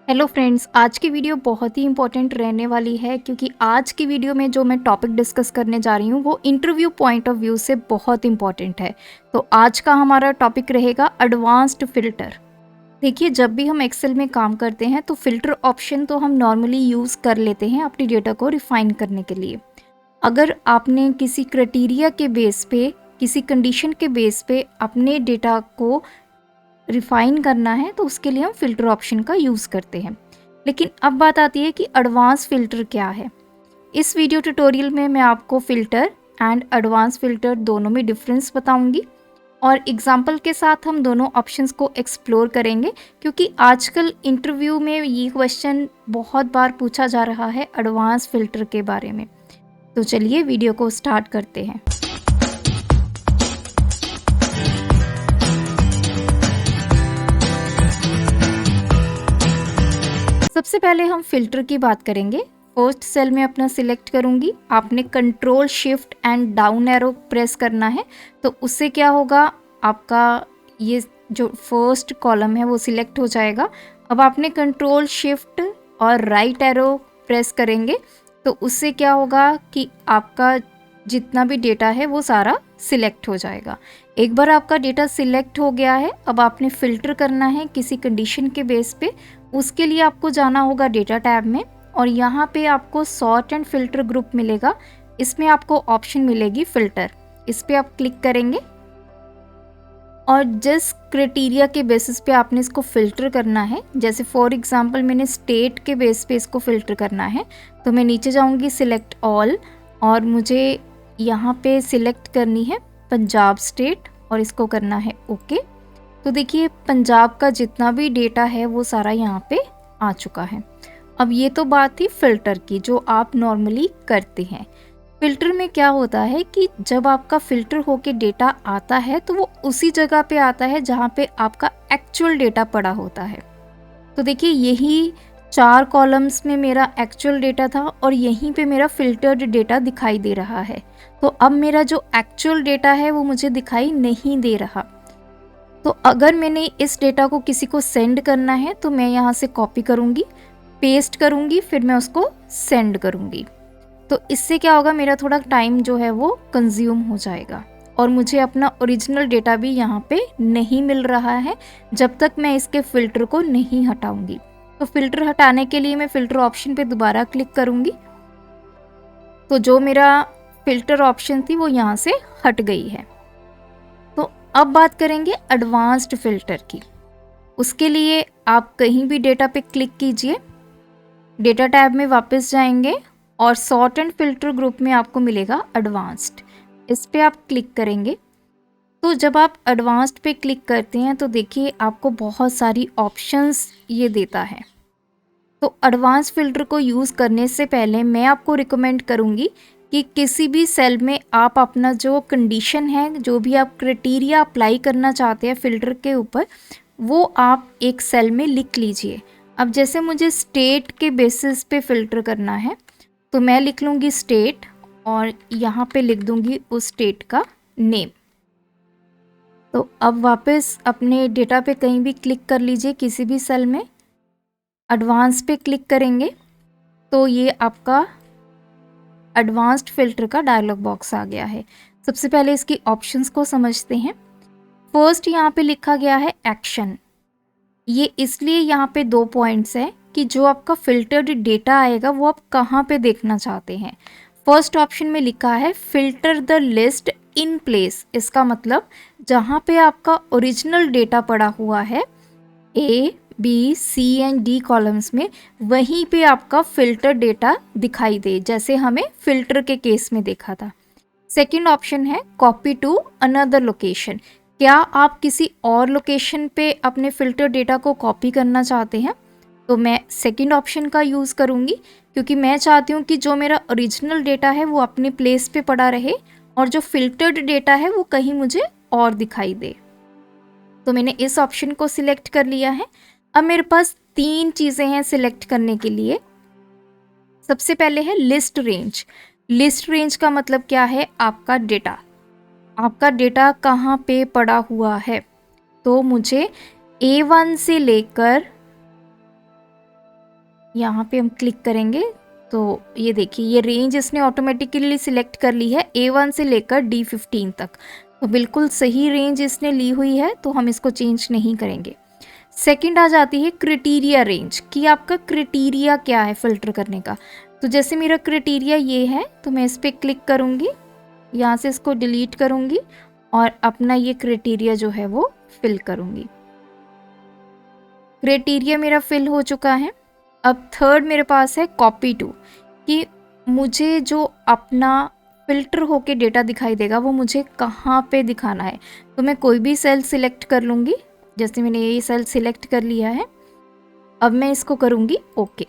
Hello friends, आज की video बहुत ही इंपॉर्टेंट रहने वाली है क्योंकि आज की वीडियो में जो मैं टॉपिक डिस्कस करने जा रही हूँ वो इंटरव्यू पॉइंट ऑफ व्यू से बहुत इंपॉर्टेंट है। तो आज का हमारा टॉपिक रहेगा एडवांस्ड फ़िल्टर। देखिए, जब भी हम एक्सेल में काम करते हैं तो फ़िल्टर ऑप्शन तो हम नॉर्मली यूज़ कर लेते हैं अपनी डेटा को रिफ़ाइन करने के लिए। अगर आपने किसी क्राइटेरिया के बेस पे, किसी कंडीशन के बेस पे अपने डेटा को रिफ़ाइन करना है तो उसके लिए हम फ़िल्टर ऑप्शन का यूज़ करते हैं। लेकिन अब बात आती है कि एडवांस फ़िल्टर क्या है। इस वीडियो ट्यूटोरियल में मैं आपको फ़िल्टर एंड एडवांस फ़िल्टर दोनों में डिफरेंस बताऊंगी और एग्जाम्पल के साथ हम दोनों ऑप्शंस को एक्सप्लोर करेंगे क्योंकि आजकल इंटरव्यू में ये क्वेश्चन बहुत बार पूछा जा रहा है एडवांस फ़िल्टर के बारे में। तो चलिए वीडियो को स्टार्ट करते हैं। सबसे पहले हम फ़िल्टर की बात करेंगे। फर्स्ट सेल में अपना सिलेक्ट करूंगी। आपने control shift and down arrow press करना है तो उससे क्या होगा, आपका ये जो फर्स्ट कॉलम है वो सिलेक्ट हो जाएगा। अब आपने कंट्रोल शिफ्ट और राइट एरो प्रेस करेंगे तो उससे क्या होगा कि आपका जितना भी डेटा है वो सारा सिलेक्ट हो जाएगा। एक बार आपका डेटा सिलेक्ट हो गया है, अब आपने फ़िल्टर करना है किसी कंडीशन के बेस पे। उसके लिए आपको जाना होगा डेटा टैब में और यहाँ पे आपको सॉर्ट एंड फिल्टर ग्रुप मिलेगा। इसमें आपको ऑप्शन मिलेगी फ़िल्टर, इस पर आप क्लिक करेंगे और जिस क्राइटेरिया के बेसिस पे आपने इसको फ़िल्टर करना है, जैसे फॉर एग्जांपल मैंने स्टेट के बेस पे इसको फ़िल्टर करना है तो मैं नीचे जाऊँगी सिलेक्ट ऑल और मुझे यहाँ पे सिलेक्ट करनी है पंजाब स्टेट और इसको करना है ओके। तो देखिए, पंजाब का जितना भी डेटा है वो सारा यहाँ पे आ चुका है। अब ये तो बात थी फ़िल्टर की जो आप नॉर्मली करते हैं। फ़िल्टर में क्या होता है कि जब आपका फ़िल्टर होके डेटा आता है तो वो उसी जगह पे आता है जहाँ पे आपका एक्चुअल डेटा पड़ा होता है। तो देखिए, यही 4 कॉलम्स में मेरा एक्चुअल डेटा था और यहीं पे मेरा फ़िल्टर्ड डेटा दिखाई दे रहा है। तो अब मेरा जो एक्चुअल डेटा है वो मुझे दिखाई नहीं दे रहा। तो अगर मैंने इस डेटा को किसी को सेंड करना है तो मैं यहाँ से कॉपी करूँगी, पेस्ट करूँगी, फिर मैं उसको सेंड करूँगी। तो इससे क्या होगा, मेरा थोड़ा टाइम जो है वो कंज्यूम हो जाएगा और मुझे अपना ओरिजिनल डेटा भी यहाँ पे नहीं मिल रहा है जब तक मैं इसके फ़िल्टर को नहीं हटाऊँगी। तो फ़िल्टर हटाने के लिए मैं फ़िल्टर ऑप्शन पे दोबारा क्लिक करूँगी तो जो मेरा फ़िल्टर ऑप्शन थी वो यहाँ से हट गई है। तो अब बात करेंगे एडवांस्ड फ़िल्टर की। उसके लिए आप कहीं भी डेटा पे क्लिक कीजिए, डेटा टैब में वापस जाएंगे और सॉर्ट एंड फिल्टर ग्रुप में आपको मिलेगा एडवांस्ड। इस पे आप क्लिक करेंगे तो जब आप एडवांस्ड पे क्लिक करते हैं तो देखिए आपको बहुत सारी ऑप्शंस ये देता है। तो एडवांस फ़िल्टर को यूज़ करने से पहले मैं आपको रिकमेंड करूँगी कि किसी भी सेल में आप अपना जो कंडीशन है, जो भी आप क्राइटेरिया अप्लाई करना चाहते हैं फ़िल्टर के ऊपर, वो आप एक सेल में लिख लीजिए। अब जैसे मुझे स्टेट के बेसिस पे फ़िल्टर करना है तो मैं लिख लूँगी स्टेट और यहाँ पे लिख दूँगी उस स्टेट का नेम। तो अब वापस अपने डेटा पे कहीं भी क्लिक कर लीजिए, किसी भी सेल में एडवांस पे क्लिक करेंगे तो ये आपका एडवांस्ड फ़िल्टर का डायलॉग बॉक्स आ गया है। सबसे पहले इसकी ऑप्शंस को समझते हैं। फर्स्ट यहाँ पे लिखा गया है एक्शन। ये इसलिए यहाँ पे 2 पॉइंट्स हैं कि जो आपका फ़िल्टर्ड डेटा आएगा वो आप कहाँ पे देखना चाहते हैं। फर्स्ट ऑप्शन में लिखा है filter the list in place. इसका मतलब जहाँ पे आपका ओरिजिनल डेटा पड़ा हुआ है A, B, C and D columns में, वहीं पे आपका फ़िल्टर डेटा दिखाई दे, जैसे हमें फ़िल्टर के केस में देखा था। सेकंड ऑप्शन है कॉपी टू अनदर लोकेशन। क्या आप किसी और लोकेशन पे अपने फ़िल्टर डेटा को कॉपी करना चाहते हैं? तो मैं सेकंड ऑप्शन का यूज़ करूँगी क्योंकि मैं चाहती हूँ कि जो मेरा ओरिजिनल डेटा है वो अपने प्लेस पे पड़ा रहे और जो फ़िल्टर्ड डेटा है वो कहीं मुझे और दिखाई दे। तो मैंने इस ऑप्शन को सिलेक्ट कर लिया है। अब मेरे पास 3 चीज़ें हैं सिलेक्ट करने के लिए। सबसे पहले है लिस्ट रेंज। लिस्ट रेंज का मतलब क्या है, आपका डेटा, आपका डेटा कहाँ पे पड़ा हुआ है। तो मुझे A1 से लेकर यहाँ पे हम क्लिक करेंगे तो ये देखिए ये रेंज इसने ऑटोमेटिकली सिलेक्ट कर ली है A1 से लेकर D15 तक। तो बिल्कुल सही रेंज इसने ली हुई है, तो हम इसको चेंज नहीं करेंगे। सेकंड आ जाती है क्राइटेरिया रेंज, कि आपका क्राइटेरिया क्या है फ़िल्टर करने का। तो जैसे मेरा क्राइटेरिया ये है तो मैं इस पर क्लिक करूँगी, यहाँ से इसको डिलीट करूँगी और अपना ये क्राइटेरिया जो है वो फिल करूँगी। क्राइटेरिया मेरा फिल हो चुका है। अब थर्ड मेरे पास है कॉपी टू, कि मुझे जो अपना फ़िल्टर होके डेटा दिखाई देगा वो मुझे कहाँ पे दिखाना है। तो मैं कोई भी सेल सिलेक्ट कर लूँगी, जैसे मैंने ये सेल सिलेक्ट कर लिया है। अब मैं इसको करूँगी ओके।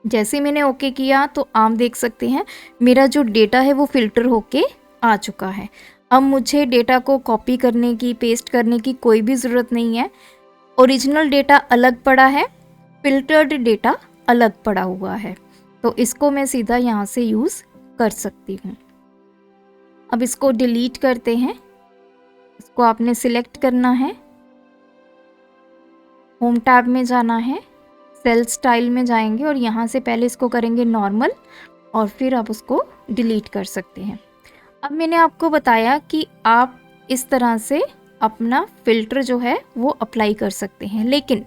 जैसे मैंने ओके किया तो आप देख सकते हैं मेरा जो डेटा है वो फ़िल्टर होके आ चुका है। अब मुझे डेटा को कॉपी करने की, पेस्ट करने की कोई भी ज़रूरत नहीं है। ओरिजिनल डेटा अलग पड़ा है, फ़िल्टर्ड डेटा अलग पड़ा हुआ है, तो इसको मैं सीधा यहाँ से यूज़ कर सकती हूँ। अब इसको डिलीट करते हैं। इसको आपने सिलेक्ट करना है, होम टैब में जाना है, सेल स्टाइल में जाएंगे और यहाँ से पहले इसको करेंगे नॉर्मल और फिर आप उसको डिलीट कर सकते हैं। अब मैंने आपको बताया कि आप इस तरह से अपना फ़िल्टर जो है वो अप्लाई कर सकते हैं, लेकिन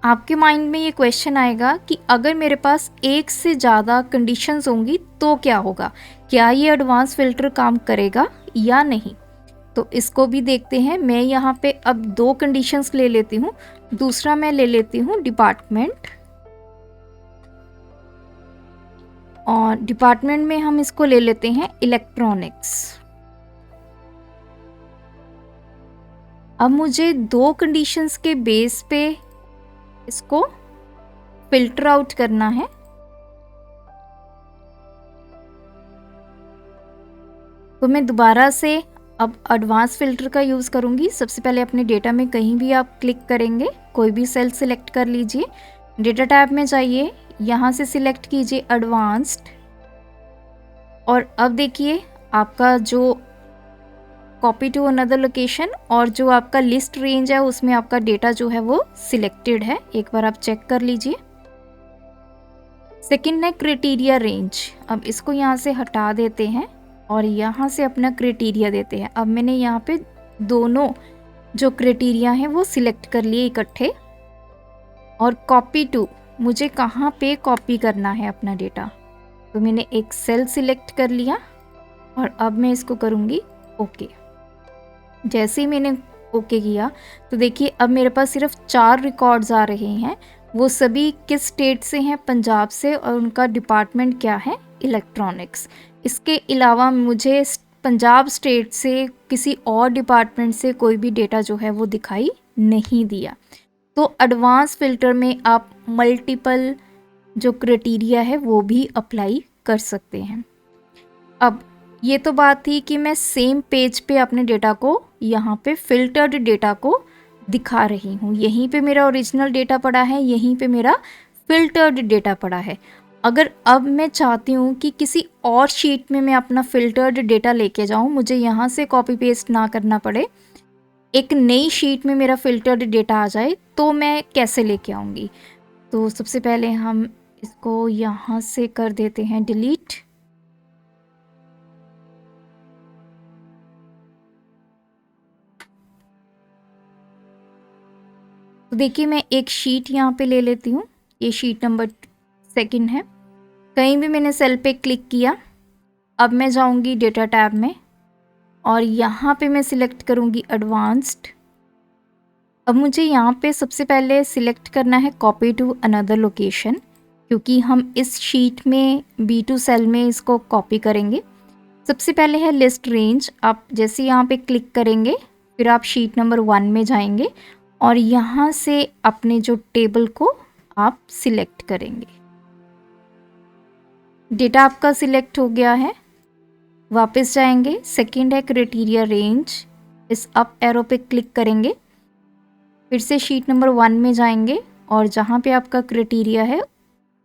आपके माइंड में ये क्वेश्चन आएगा कि अगर मेरे पास एक से ज़्यादा कंडीशंस होंगी तो क्या होगा, क्या ये एडवांस फ़िल्टर काम करेगा या नहीं। तो इसको भी देखते हैं। मैं यहाँ पे अब 2 कंडीशंस ले लेती हूँ। दूसरा मैं ले लेती हूँ डिपार्टमेंट, और डिपार्टमेंट में हम इसको ले लेते हैं इलेक्ट्रॉनिक्स। अब मुझे 2 कंडीशंस के बेस पे इसको फिल्टर आउट करना है। तो मैं दोबारा से अब एडवांस फ़िल्टर का यूज़ करूँगी। सबसे पहले अपने डेटा में कहीं भी आप क्लिक करेंगे, कोई भी सेल सिलेक्ट कर लीजिए, डेटा टैब में जाइए, यहाँ से सिलेक्ट कीजिए एडवांस्ड, और अब देखिए आपका जो कॉपी टू अनदर लोकेशन और जो आपका लिस्ट रेंज है उसमें आपका डेटा जो है वो सिलेक्टेड है। एक बार आप चेक कर लीजिए। सेकंड है क्राइटेरिया रेंज। अब इसको यहाँ से हटा देते हैं और यहाँ से अपना क्राइटेरिया देते हैं। अब मैंने यहाँ पे दोनों जो क्राइटेरिया हैं वो सिलेक्ट कर लिए इकट्ठे। और कॉपी टू, मुझे कहाँ पे कॉपी करना है अपना डेटा, तो मैंने एक सेल सिलेक्ट कर लिया और अब मैं इसको करूँगी ओके। जैसे ही मैंने ओके किया तो देखिए अब मेरे पास सिर्फ 4 रिकॉर्ड्स आ रहे हैं। वो सभी किस स्टेट से हैं? पंजाब से, और उनका डिपार्टमेंट क्या है? इलेक्ट्रॉनिक्स। इसके अलावा मुझे पंजाब स्टेट से किसी और डिपार्टमेंट से कोई भी डेटा जो है वो दिखाई नहीं दिया। तो एडवांस फ़िल्टर में आप मल्टीपल जो क्राइटेरिया है वो भी अप्लाई कर सकते हैं। अब ये तो बात थी कि मैं सेम पेज पे अपने डेटा को, यहाँ पे फ़िल्टर्ड डेटा को दिखा रही हूँ। यहीं पे मेरा ओरिजिनल डेटा पड़ा है, यहीं पे मेरा फ़िल्टर्ड डेटा पड़ा है। अगर अब मैं चाहती हूँ कि किसी और शीट में मैं अपना फ़िल्टर्ड डेटा लेके जाऊँ, मुझे यहाँ से कॉपी पेस्ट ना करना पड़े, एक नई शीट में मेरा फ़िल्टर्ड डेटा आ जाए, तो मैं कैसे लेके आऊँगी? तो सबसे पहले हम इसको यहाँ से कर देते हैं डिलीट। तो देखिए मैं एक शीट यहाँ पे ले लेती हूँ। ये शीट नंबर 2 है। कहीं भी मैंने सेल पे क्लिक किया। अब मैं जाऊँगी डेटा टैब में और यहाँ पे मैं सिलेक्ट करूँगी एडवांस्ड। अब मुझे यहाँ पे सबसे पहले सिलेक्ट करना है कॉपी टू अनदर लोकेशन, क्योंकि हम इस शीट में B2 सेल में इसको कॉपी करेंगे। सबसे पहले है लिस्ट रेंज। आप जैसे यहाँ पे क्लिक करेंगे फिर आप शीट नंबर 1 में जाएंगे और यहाँ से अपने जो टेबल को आप सिलेक्ट करेंगे। डेटा आपका सिलेक्ट हो गया है। वापस जाएंगे, सेकंड है क्राइटेरिया रेंज, इस अप एरो पे क्लिक करेंगे, फिर से शीट नंबर 1 में जाएंगे और जहाँ पे आपका क्राइटेरिया है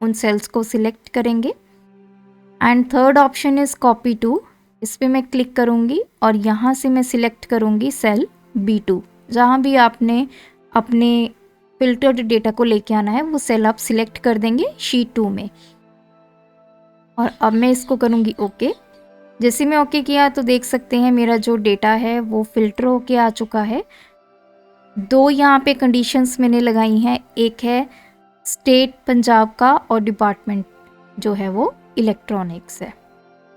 उन सेल्स को सिलेक्ट करेंगे। And third option is copy to, इस पर मैं क्लिक करूँगी और यहाँ से मैं सिलेक्ट करूँगी सेल B2, जहाँ भी आपने अपने फिल्टर्ड डेटा को लेके आना है वो सेल आप सिलेक्ट कर देंगे शीट 2 में। और अब मैं इसको करूँगी ओके। जैसे मैं ओके किया तो देख सकते हैं मेरा जो डेटा है वो फिल्टर होके आ चुका है। 2 यहाँ पे कंडीशंस मैंने लगाई हैं, एक है स्टेट पंजाब का और डिपार्टमेंट जो है वो इलेक्ट्रॉनिक्स है।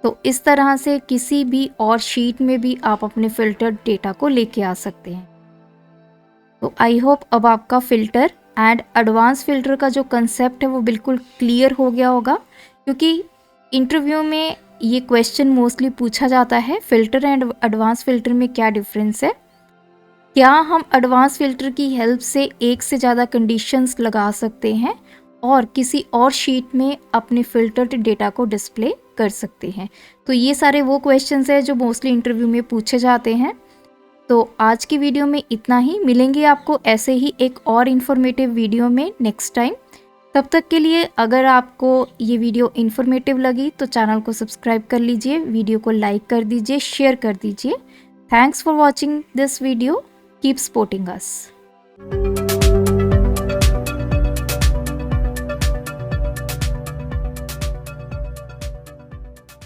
तो इस तरह से किसी भी और शीट में भी आप अपने फिल्टर्ड डेटा को लेके आ सकते हैं। तो आई होप अब आपका फ़िल्टर एंड एडवांस फ़िल्टर का जो कंसेप्ट है वो बिल्कुल क्लियर हो गया होगा, क्योंकि इंटरव्यू में ये क्वेश्चन मोस्टली पूछा जाता है फ़िल्टर एंड एडवांस फ़िल्टर में क्या डिफरेंस है। क्या हम एडवांस फ़िल्टर की हेल्प से एक से ज़्यादा कंडीशंस लगा सकते हैं और किसी और शीट में अपने फ़िल्टर्ड डेटा को डिस्प्ले कर सकते हैं। तो ये सारे वो क्वेश्चंस हैं जो मोस्टली इंटरव्यू में पूछे जाते हैं। तो आज की वीडियो में इतना ही, मिलेंगे आपको ऐसे ही एक और इन्फॉर्मेटिव वीडियो में नेक्स्ट टाइम। तब तक के लिए अगर आपको ये वीडियो इन्फॉर्मेटिव लगी तो चैनल को सब्सक्राइब कर लीजिए, वीडियो को लाइक कर दीजिए, शेयर कर दीजिए। Thanks for watching this video, keep supporting us.